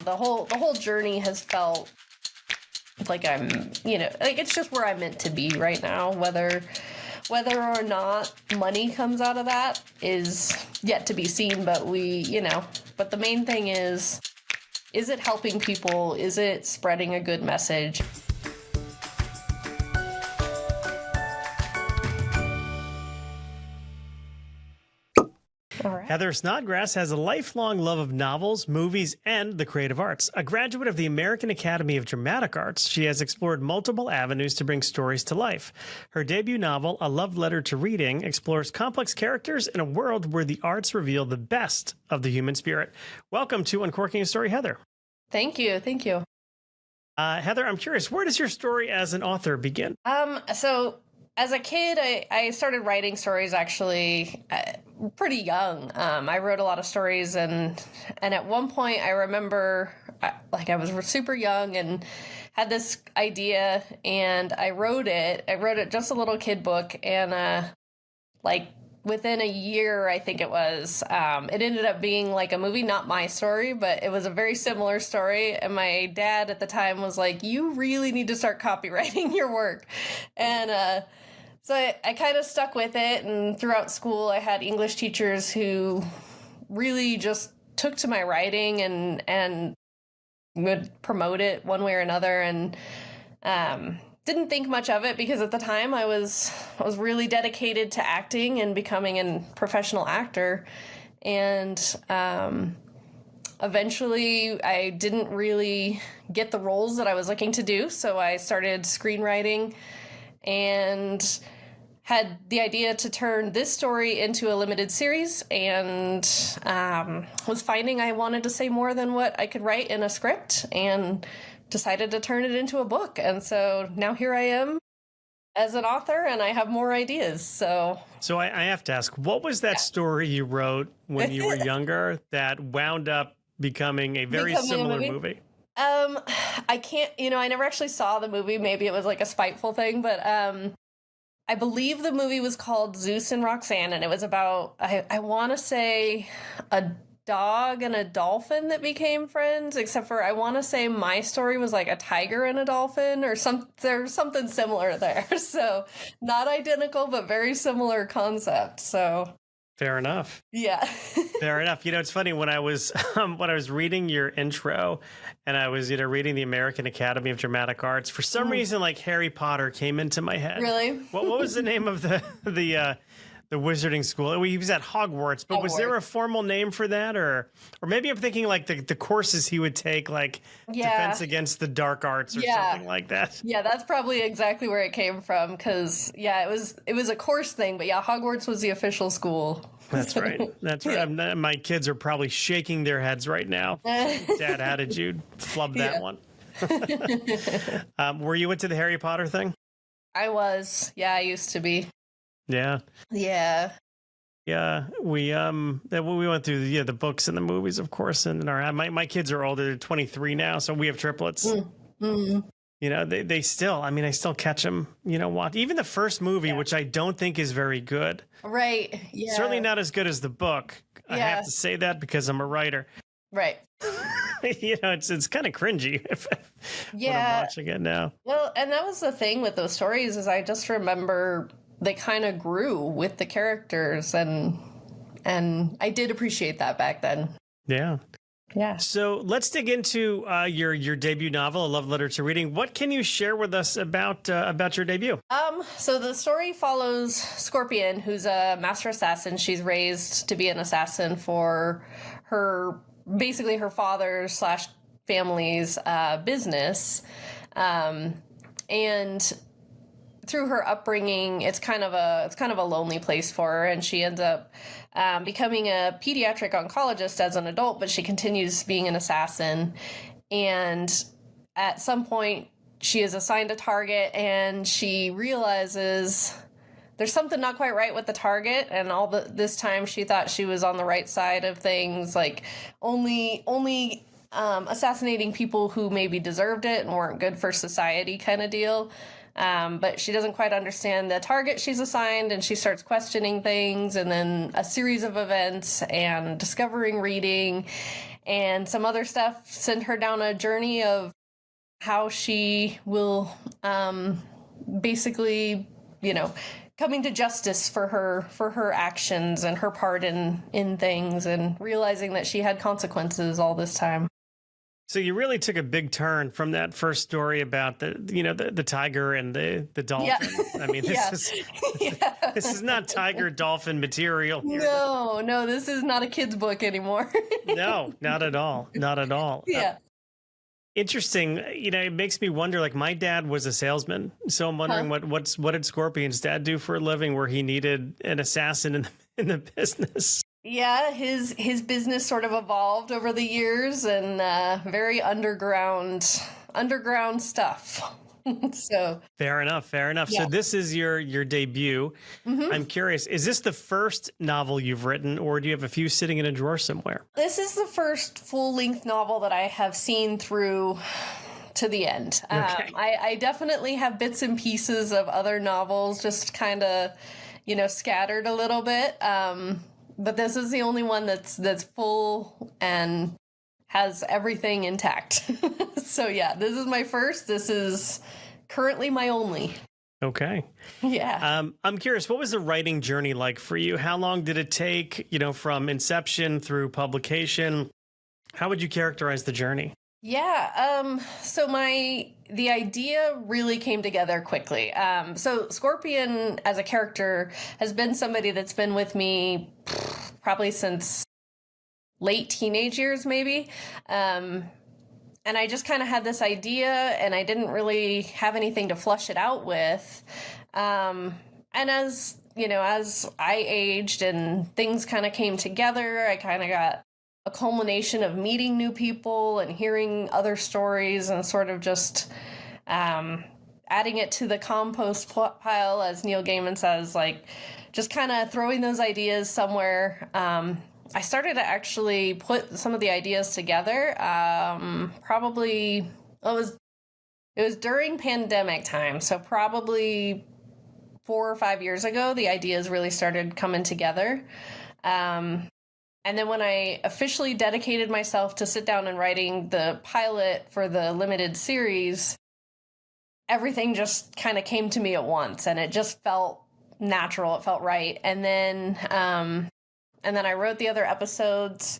the whole journey has felt like I'm, like it's just where I'm meant to be right now. Whether or not money comes out of that is yet to be seen, but but the main thing is it helping people? Is it spreading a good message? All right. Heather Snodgrass has a lifelong love of novels, movies, and the creative arts. A graduate of the American Academy of Dramatic Arts, she has explored multiple avenues to bring stories to life. Her debut novel, A Love Letter to Reading, explores complex characters in a world where the arts reveal the best of the human spirit. Welcome to Uncorking a Story, Heather. Thank you. Heather, I'm curious, where does your story as an author begin? So as a kid, I started writing stories actually pretty young. I wrote a lot of stories, and at one point I remember I was super young and had this idea, and I wrote it just a little kid book, and within a year, I think it was, it ended up being like a movie, not my story, but it was a very similar story. And my dad at the time was like, you really need to start copywriting your work. And so I kind of stuck with it. And throughout school, I had English teachers who really just took to my writing and would promote it one way or another. And didn't think much of it because at the time I was really dedicated to acting and becoming a professional actor. And eventually I didn't really get the roles that I was looking to do. So I started screenwriting and had the idea to turn this story into a limited series, and was finding I wanted to say more than what I could write in a script, and decided to turn it into a book. And so now here I am as an author, and I have more ideas. So I have to ask, what was that story you wrote when you were younger that wound up becoming a very similar movie? I can't, I never actually saw the movie. Maybe it was like a spiteful thing, but I believe the movie was called Zeus and Roxanne, and it was about, I want to say, a dog and a dolphin that became friends, except for I want to say my story was like a tiger and a dolphin, or there's something similar there. So not identical, but very similar concept. So fair enough. Yeah. Fair enough. It's funny, when I was reading your intro, and I was reading the American Academy of Dramatic Arts, for some reason like Harry Potter came into my head. Really? What was the name of the wizarding school? He was at Hogwarts, but was there a formal name for that? Or maybe I'm thinking like the courses he would take, like Defense Against the Dark Arts or something like that. Yeah, that's probably exactly where it came from, because it was a course thing, but yeah, Hogwarts was the official school. That's right. That's right. Yeah. My kids are probably shaking their heads right now. Dad, how did you flub that one? Were you into the Harry Potter thing? I was. Yeah, I used to be. Yeah. Yeah. Yeah. We went through the books and the movies, of course, and my kids are older, they're 23 now, so we have triplets. Mm-hmm. They still, I still catch them, watch even the first movie, which I don't think is very good. Right. Yeah. Certainly not as good as the book. I have to say that because I'm a writer. Right. It's kind of cringy when I'm watching it now. Well, and that was the thing with those stories, is I just remember they kind of grew with the characters, and I did appreciate that back then. Yeah. Yeah. So let's dig into your debut novel, A Love Letter to Reading. What can you share with us about your debut? So the story follows Scorpion, who's a master assassin. She's raised to be an assassin for her father's / family's business, and through her upbringing, it's kind of a lonely place for her, and she ends up becoming a pediatric oncologist as an adult, but she continues being an assassin. And at some point, she is assigned a target, and she realizes there's something not quite right with the target. And this time, she thought she was on the right side of things, like only assassinating people who maybe deserved it and weren't good for society, kind of deal. But she doesn't quite understand the target she's assigned, and she starts questioning things, and then a series of events and discovering reading and some other stuff send her down a journey of how she will basically, coming to justice for her actions and her part in things, and realizing that she had consequences all this time. So you really took a big turn from that first story about the tiger and the dolphin. Yeah. I mean, this is not tiger dolphin material here. No, this is not a kid's book anymore. No, not at all. Not at all. Yeah. Interesting. It makes me wonder, like, my dad was a salesman. So I'm wondering what did Scorpion's dad do for a living where he needed an assassin in the business? Yeah, his business sort of evolved over the years, and very underground stuff. So fair enough. Yeah. So this is your debut. Mm-hmm. I'm curious, is this the first novel you've written, or do you have a few sitting in a drawer somewhere? This is the first full-length novel that I have seen through to the end. Okay. I definitely have bits and pieces of other novels, just kind of, scattered a little bit. But this is the only one that's full and has everything intact. So yeah, this is my first. This is currently my only. Okay. Yeah. I'm curious, what was the writing journey like for you? How long did it take, from inception through publication? How would you characterize the journey? Yeah. So the idea really came together quickly. So Scorpion as a character has been somebody that's been with me probably since late teenage years, maybe. And I just kind of had this idea, and I didn't really have anything to flush it out with. And as I aged and things kind of came together, I kind of got a culmination of meeting new people and hearing other stories, and sort of just adding it to the compost pile, as Neil Gaiman says, like just kind of throwing those ideas somewhere. I started to actually put some of the ideas together. Probably it was during pandemic time, so probably 4 or 5 years ago, the ideas really started coming together. And then when I officially dedicated myself to sit down and writing the pilot for the limited series, everything just kind of came to me at once, and it just felt natural. It felt right. And then I wrote the other episodes,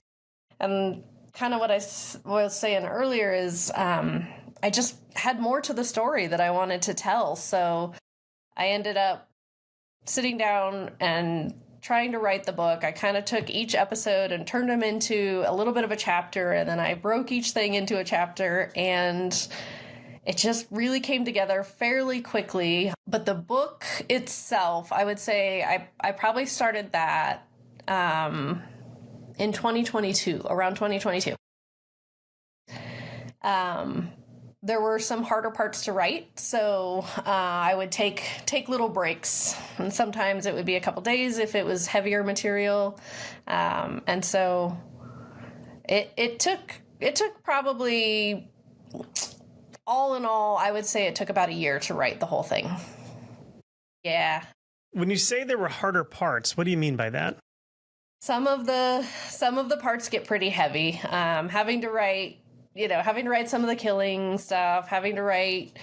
and kind of what I was saying earlier is I just had more to the story that I wanted to tell. So I ended up sitting down and trying to write the book. I kind of took each episode and turned them into a little bit of a chapter, and then I broke each thing into a chapter, and it just really came together fairly quickly. But the book itself, I would say I probably started that in 2022, around 2022. There were some harder parts to write, so I would take little breaks, and sometimes it would be a couple days if it was heavier material, and so it took probably, all in all, I would say it took about a year to write the whole thing. Yeah. When you say there were harder parts, what do you mean by that? Some of the parts get pretty heavy. Having to write some of the killing stuff, having to write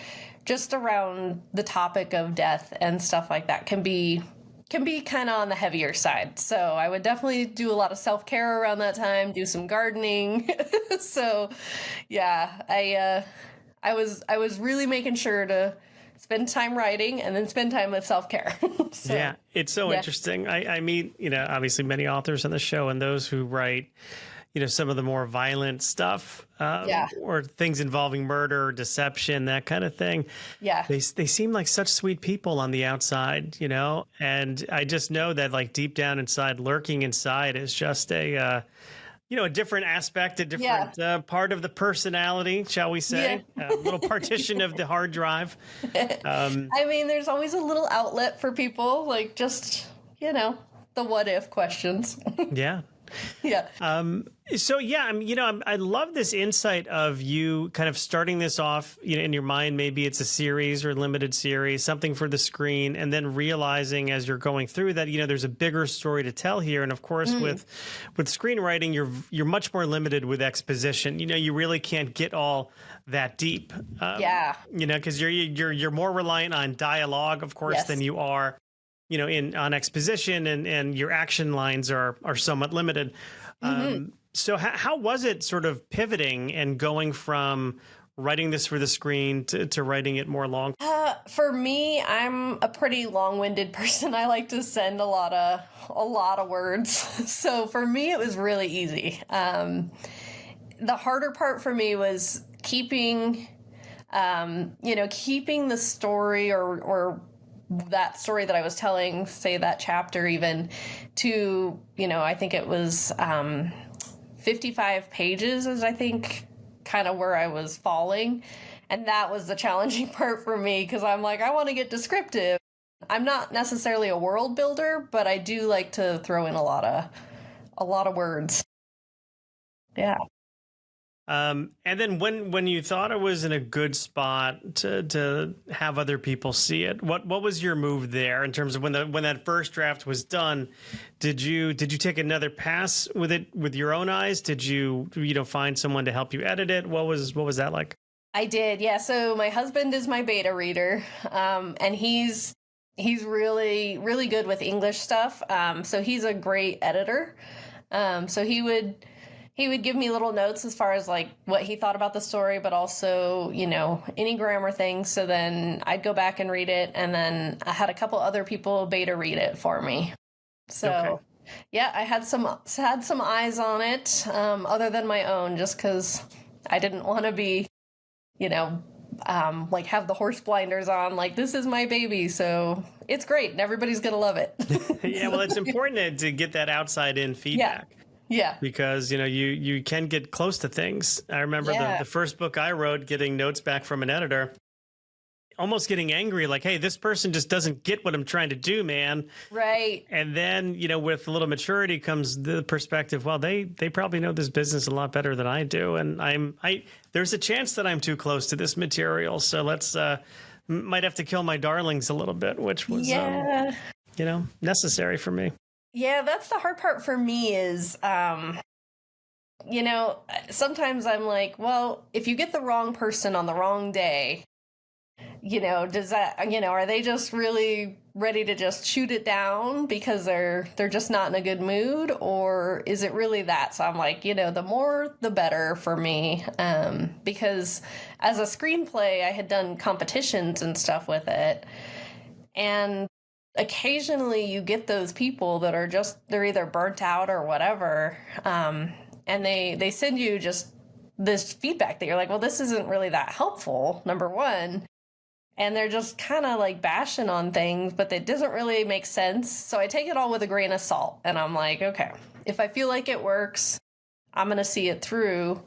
just around the topic of death and stuff like that can be kind of on the heavier side. So I would definitely do a lot of self-care around that time, do some gardening. So yeah, I was really making sure to spend time writing and then spend time with self-care. So, yeah, it's so interesting. I meet, obviously many authors on the show, and those who write, some of the more violent stuff, or things involving murder, deception, that kind of thing. Yeah. They seem like such sweet people on the outside, and I just know that, like, deep down inside, lurking inside is just a different aspect, a different part of the personality, shall we say, a little partition of the hard drive. I mean, there's always a little outlet for people, like, just, the what if questions. Yeah. Yeah. So yeah, I love this insight of you kind of starting this off, in your mind. Maybe it's a series or limited series, something for the screen, and then realizing as you're going through that, there's a bigger story to tell here. And of course, with screenwriting, you're much more limited with exposition. You really can't get all that deep. Yeah. Because you're more reliant on dialogue, of course, Yes. than you are on exposition, and your action lines are somewhat limited. So how was it sort of pivoting and going from writing this for the screen to writing it more long? For me, I'm a pretty long-winded person. I like to send a lot of words. So for me, it was really easy. The harder part for me was keeping the story or that story that I was telling, say that chapter even, to, I think it was 55 pages is, I think, kind of where I was falling. And that was the challenging part for me, because I'm like, I want to get descriptive. I'm not necessarily a world builder, but I do like to throw in a lot of words. Yeah. And then when you thought it was in a good spot to have other people see it, what was your move there in terms of when that first draft was done? Did you take another pass with it with your own eyes? Did you find someone to help you edit it? What was that like? I did, yeah. So my husband is my beta reader, and he's really, really good with English stuff. So he's a great editor. So he would give me little notes as far as like what he thought about the story, but also, any grammar things. So then I'd go back and read it. And then I had a couple other people beta read it for me. So Okay. yeah, I had some eyes on it, other than my own, just because I didn't want to be, like have the horse blinders on, like this is my baby. So it's great and everybody's going to love it. Yeah. Well, it's important to get that outside in feedback. Yeah. Because, you can get close to things. I remember the first book I wrote, getting notes back from an editor, almost getting angry, like, hey, this person just doesn't get what I'm trying to do, man. Right. And then, with a little maturity comes the perspective, well, they probably know this business a lot better than I do. And there's a chance that I'm too close to this material. So let's, might have to kill my darlings a little bit, which was, necessary for me. Yeah, that's the hard part for me is, sometimes I'm like, well, if you get the wrong person on the wrong day, does that, are they just really ready to just shoot it down because they're just not in a good mood, or is it really that? So I'm like, the more, the better for me. Because as a screenplay, I had done competitions and stuff with it. And occasionally you get those people that are they're either burnt out or whatever. And they send you just this feedback that you're like, well, this isn't really that helpful, number one. And they're just kind of like bashing on things, but it doesn't really make sense. So I take it all with a grain of salt. And I'm like, okay, if I feel like it works, I'm going to see it through.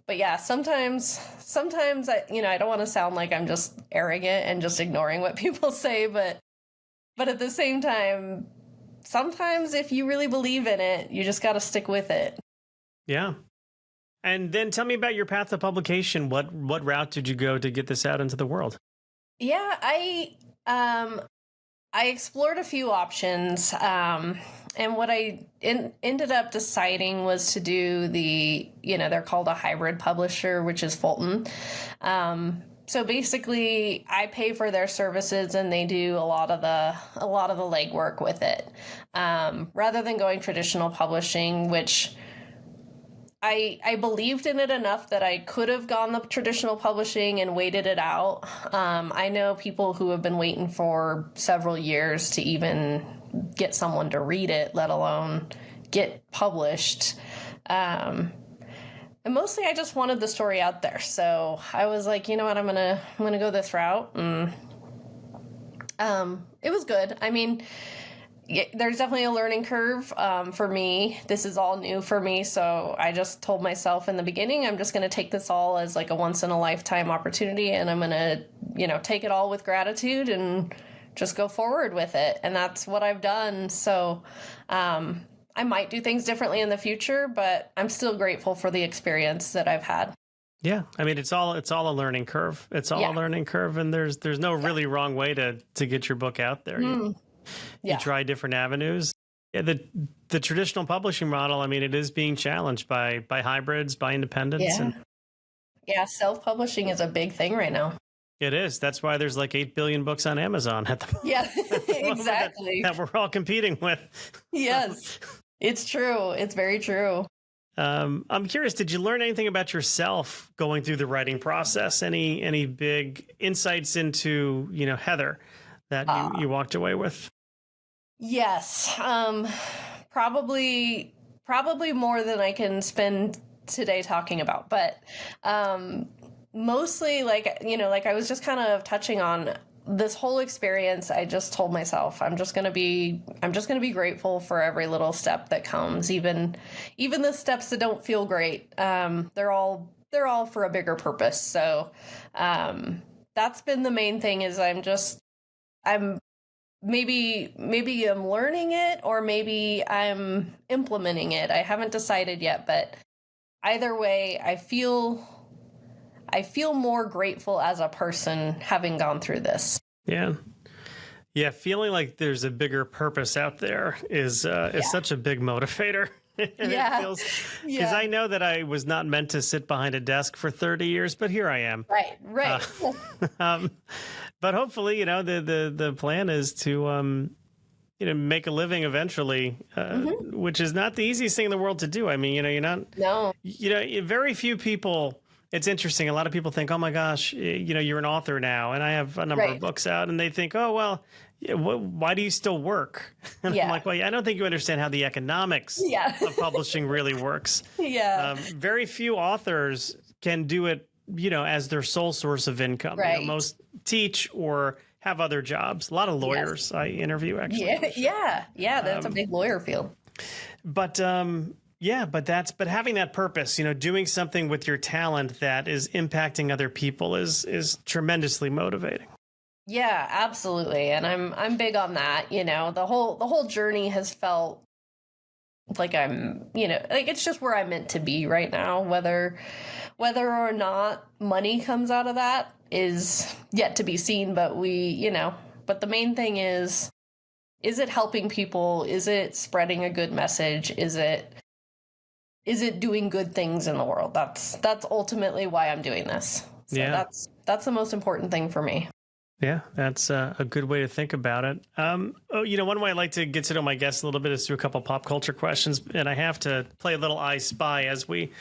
But yeah, sometimes I don't want to sound like I'm just arrogant and just ignoring what people say, but at the same time, sometimes if you really believe in it, you just got to stick with it. Yeah. And then tell me about your path to publication. What route did you go to get this out into the world? Yeah, I explored a few options, and what I ended up deciding was to do they're called a hybrid publisher, which is Fulton. So basically, I pay for their services, and they do a lot of the legwork with it, rather than going traditional publishing, which I believed in it enough that I could have gone the traditional publishing and waited it out. I know people who have been waiting for several years to even get someone to read it, let alone get published. And mostly I just wanted the story out there. So I was like, you know what, I'm gonna go this route. And it was good. I mean, there's definitely a learning curve for me. This is all new for me. So I just told myself in the beginning, I'm just going to take this all as like a once in a lifetime opportunity. And I'm going to, take it all with gratitude and just go forward with it. And that's what I've done. So I'm I might do things differently in the future, but I'm still grateful for the experience that I've had. Yeah, I mean it's all a learning curve. It's all a Yeah. learning curve, and there's no really wrong way to get your book out there. You Yeah. try different avenues. Yeah, the traditional publishing model, I mean, it is being challenged by hybrids, by independents, Yeah. and Yeah. Self-publishing is a big thing right now. it is. That's why there's like 8 billion books on Amazon at the Yeah, moment exactly. that we're all competing with. Yes, it's true. It's very true. I'm curious, did you learn anything about yourself going through the writing process? Any big insights into, Heather that you walked away with? Yes. Probably more than I can spend today talking about, but mostly like I was just kind of touching on this whole experience. I just told myself I'm just going to be grateful for every little step that comes, even the steps that don't feel great. They're all for a bigger purpose. So that's been the main thing, is I'm maybe I'm learning it, or maybe I'm implementing it. I haven't decided yet, but either way, I feel more grateful as a person having gone through this. Yeah. Yeah, feeling like there's a bigger purpose out there is such a big motivator. And Yeah. it feels, because I know that I was not meant to sit behind a desk for 30 years, but here I am. Right. But hopefully, the plan is to make a living eventually, which is not the easiest thing in the world to do. I mean, you're not. No. Very few people. It's interesting. A lot of people think, "Oh my gosh, you're an author now," and I have a number of books out, and they think, "Oh well, why do you still work?" And I'm like, "Well, I don't think you understand how the economics of publishing really works." Yeah. Very few authors can do it, as their sole source of income. Right. Most teach or have other jobs. A lot of lawyers I interview, actually. Yeah. That's a big lawyer field. But but having that purpose, doing something with your talent that is impacting other people is tremendously motivating. Yeah, absolutely. And I'm big on that. The whole journey has felt like I'm, like it's just where I'm meant to be right now. Whether or not money comes out of that is yet to be seen, but but the main thing is it helping people? Is it spreading a good message? Is it doing good things in the world? That's ultimately why I'm doing this. So that's the most important thing for me. Yeah, that's a good way to think about it. One way I like to get to know my guests a little bit is through a couple pop culture questions, and I have to play a little I Spy as we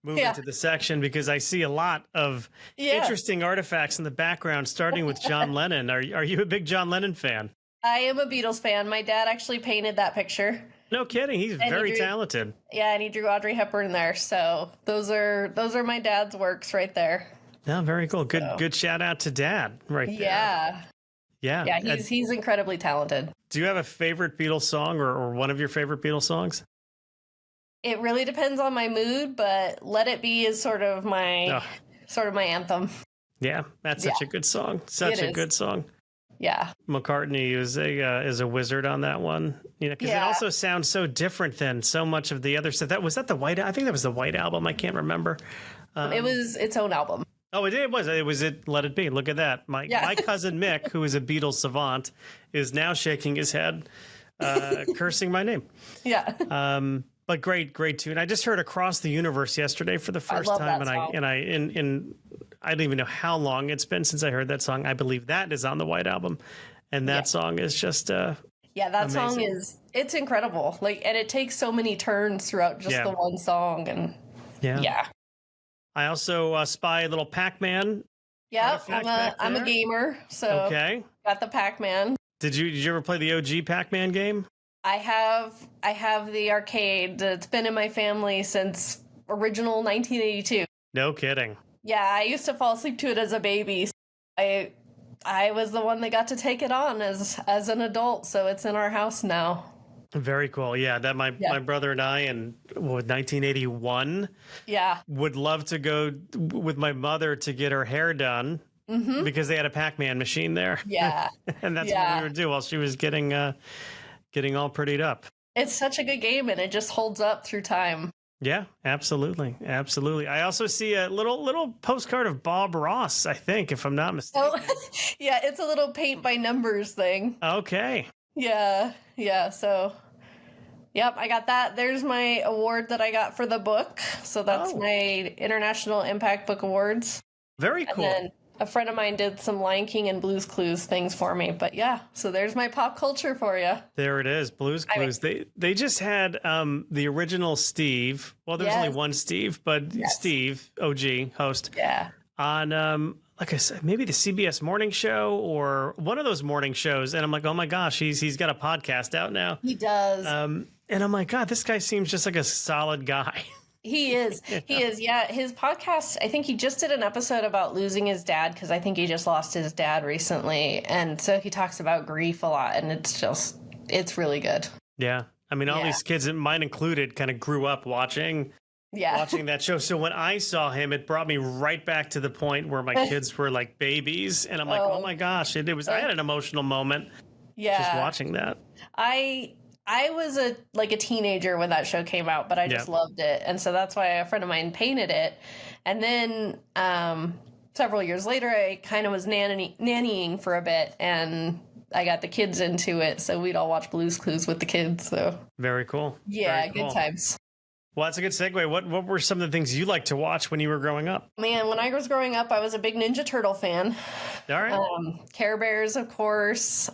move into the section, because I see a lot of interesting artifacts in the background, starting with John Lennon. Are you a big John Lennon fan? I am a Beatles fan. My dad actually painted that picture. No kidding. He's very talented. Yeah, and he drew Audrey Hepburn there. So those are my dad's works right there. Oh, very cool. Good shout out to Dad right there. Yeah, he's incredibly talented. Do you have a favorite Beatles song or one of your favorite Beatles songs? It really depends on my mood, but Let It Be is sort of my anthem. Yeah, that's such a good song. Such a good song. Yeah. McCartney is a wizard on that one. Because it also sounds so different than so much of the other stuff. I think that was the White Album. I can't remember. It was its own album. Oh, it was. Let It Be. Look at that. My cousin Mick, who is a Beatles savant, is now shaking his head, cursing my name. Yeah. But great tune. I just heard Across the Universe yesterday for the first time, I don't even know how long it's been since I heard that song. I believe that is on the White Album, and that song is just that amazing. Song it's incredible. And it takes so many turns throughout just the one song, and I also spy a little Pac-Man. Yeah, I'm a gamer, so got the Pac-Man. Did you ever play the OG Pac-Man game? I have the arcade that's been in my family since original 1982. No kidding. Yeah, I used to fall asleep to it as a baby. I was the one that got to take it on as an adult, so it's in our house now. Very cool. Yeah, that my brother and I in 1981 would love to go with my mother to get her hair done because they had a Pac-Man machine there. Yeah. And that's what we would do while she was getting all prettied up. It's such a good game, and it just holds up through time. Yeah, absolutely. Absolutely. I also see a little postcard of Bob Ross, I think, if I'm not Oh, mistaken. yeah, it's a little paint by numbers thing. Okay. Yeah, yeah. So, yep, I got that. There's my award that I got for the book. So that's Oh, my International Impact Book Awards. very And cool. then a friend of mine did some Lion King and Blue's Clues things for me. But yeah, so there's my pop culture for you. There it is, Blue's I mean, Clues. They just had the original Steve. Well, there's only yes, one Steve, but yes, Steve, OG host, yeah. on like I said, maybe the CBS morning show or one of those morning shows. And I'm like, oh my gosh, he's got a podcast out now. He does. And I'm like, God, this guy seems just like a solid guy. He is. You He know? is. Yeah. His podcast, I think he just did an episode about losing his dad because I think he just lost his dad recently. And so he talks about grief a lot, and it's really good. Yeah. I mean, all Yeah. these kids, mine included, kind of grew up watching Yeah. that show. So when I saw him, it brought me right back to the point where my kids were like babies. And I'm like, oh Oh, my gosh, I had an emotional moment just yeah. watching that. I was a teenager when that show came out, but I Yeah. just loved it. And so that's why a friend of mine painted it. And then several years later I kind of was nannying for a bit, and I got the kids into it, so we'd all watch Blue's Clues with the kids. So Very cool. yeah, Very cool. good times. Well, that's a good segue. What were some of the things you liked to watch when you were growing up? Man, when I was growing up, I was a big Ninja Turtle fan. All right. Care Bears, of course.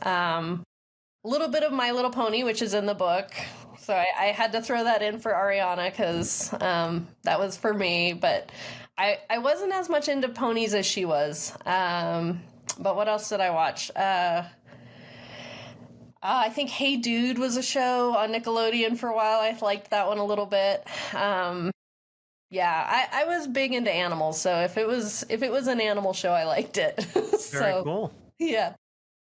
A little bit of My Little Pony, which is in the book. So I had to throw that in for Ariana because that was for me. But I wasn't as much into ponies as she was. But what else did I watch? I think Hey Dude was a show on Nickelodeon for a while. I liked that one a little bit. Yeah, I was big into animals, so if it was an animal show, I liked it. Very So cool. yeah.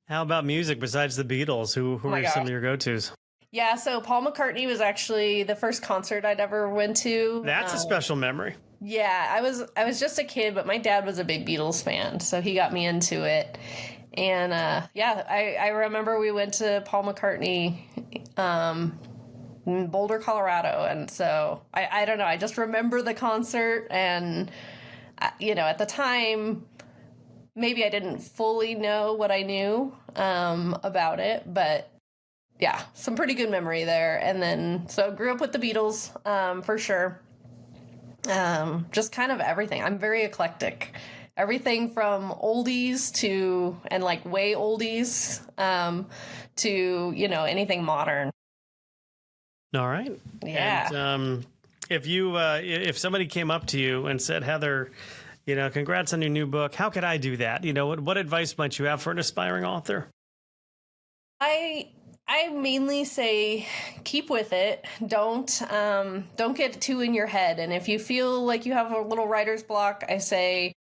How about music besides the Beatles? Who Oh my are some gosh. of your go-tos? Yeah, so Paul McCartney was actually the first concert I'd ever went to. That's a special memory. Yeah, I was just a kid, but my dad was a big Beatles fan, so he got me into it. And yeah, I remember we went to Paul McCartney in Boulder, Colorado, and so I don't know, I just remember the concert, and at the time maybe I didn't fully know what I knew about it, but yeah, some pretty good memory there. And then so grew up with the Beatles for sure. Just kind of everything. I'm very eclectic. Everything from oldies to, and like way oldies, to, anything modern. All right. Yeah. And if somebody came up to you and said, Heather, congrats on your new book, how could I do that? What advice might you have for an aspiring author? I mainly say keep with it. Don't get too in your head. And if you feel like you have a little writer's block, I say,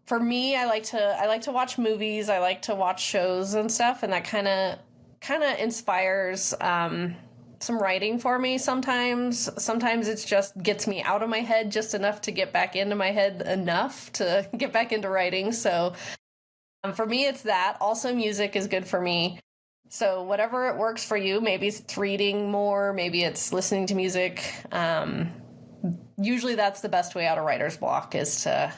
for me, I like to watch movies. I like to watch shows and stuff, and that kind of inspires some writing for me sometimes. Sometimes it's just gets me out of my head just enough to get back into my head enough to get back into writing. So for me, it's that. Also, music is good for me. So whatever it works for you, maybe it's reading more, maybe it's listening to music. Usually that's the best way out of writer's block is to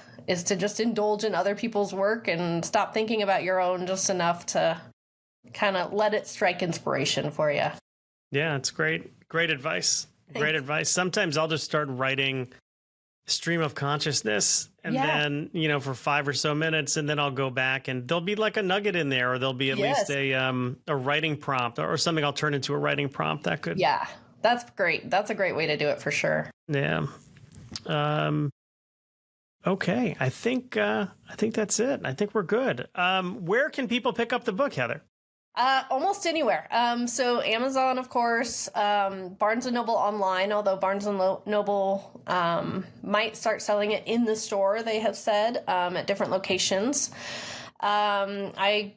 just indulge in other people's work and stop thinking about your own just enough to kind of let it strike inspiration for you. Yeah, it's great. Great advice. Thanks. Great advice. Sometimes I'll just start writing stream of consciousness and then, for 5 or so minutes, and then I'll go back and there'll be like a nugget in there, or there'll be at least a writing prompt or something I'll turn into a writing prompt that could. Yeah, that's great. That's a great way to do it for sure. Yeah. Okay. I think that's it. I think we're good. Where can people pick up the book, Heather? Almost anywhere. So Amazon, of course, Barnes & Noble online, although Barnes & Noble might start selling it in the store, they have said, at different locations. I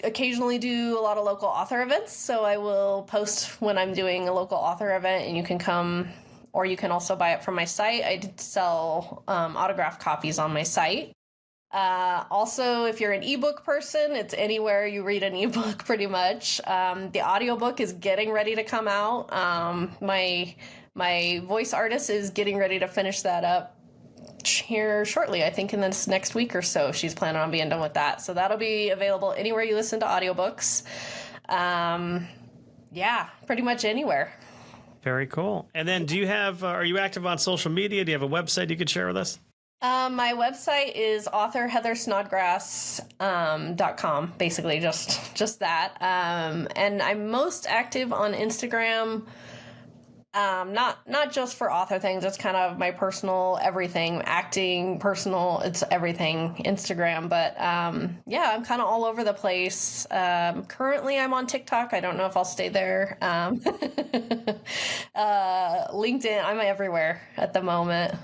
occasionally do a lot of local author events, so I will post when I'm doing a local author event, and you can come, or you can also buy it from my site. I sell autographed copies on my site. Also, if you're an ebook person, it's anywhere you read an ebook pretty much. The audiobook is getting ready to come out. My voice artist is getting ready to finish that up here shortly. I think in this next week or so, she's planning on being done with that. So that'll be available anywhere you listen to audiobooks. Yeah, pretty much anywhere. Very cool. And then are you active on social media? Do you have a website you could share with us? My website is authorheathersnodgrass.com, basically just that. And I'm most active on Instagram. Not just for author things. It's kind of my personal everything, acting, personal, it's everything Instagram. But yeah, I'm kind of all over the place. Currently I'm on TikTok. I don't know if I'll stay there. LinkedIn, I'm everywhere at the moment.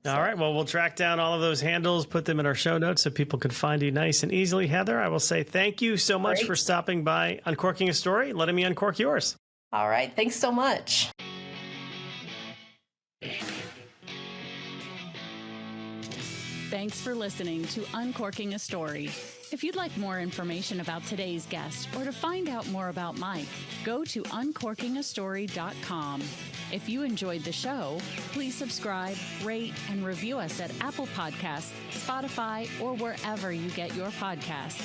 All right. Well, we'll track down all of those handles, put them in our show notes so people can find you nice and easily. Heather, I will say thank you so much for stopping by Uncorking a Story, letting me uncork yours. All right. Thanks so much. Thanks for listening to Uncorking a Story. If you'd like more information about today's guest or to find out more about Mike, go to uncorkingastory.com. If you enjoyed the show, please subscribe, rate, and review us at Apple Podcasts, Spotify, or wherever you get your podcasts.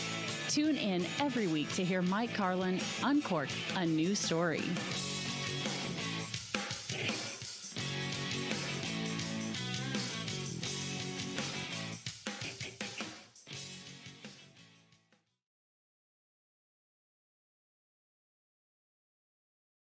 Tune in every week to hear Mike Carlin uncork a new story.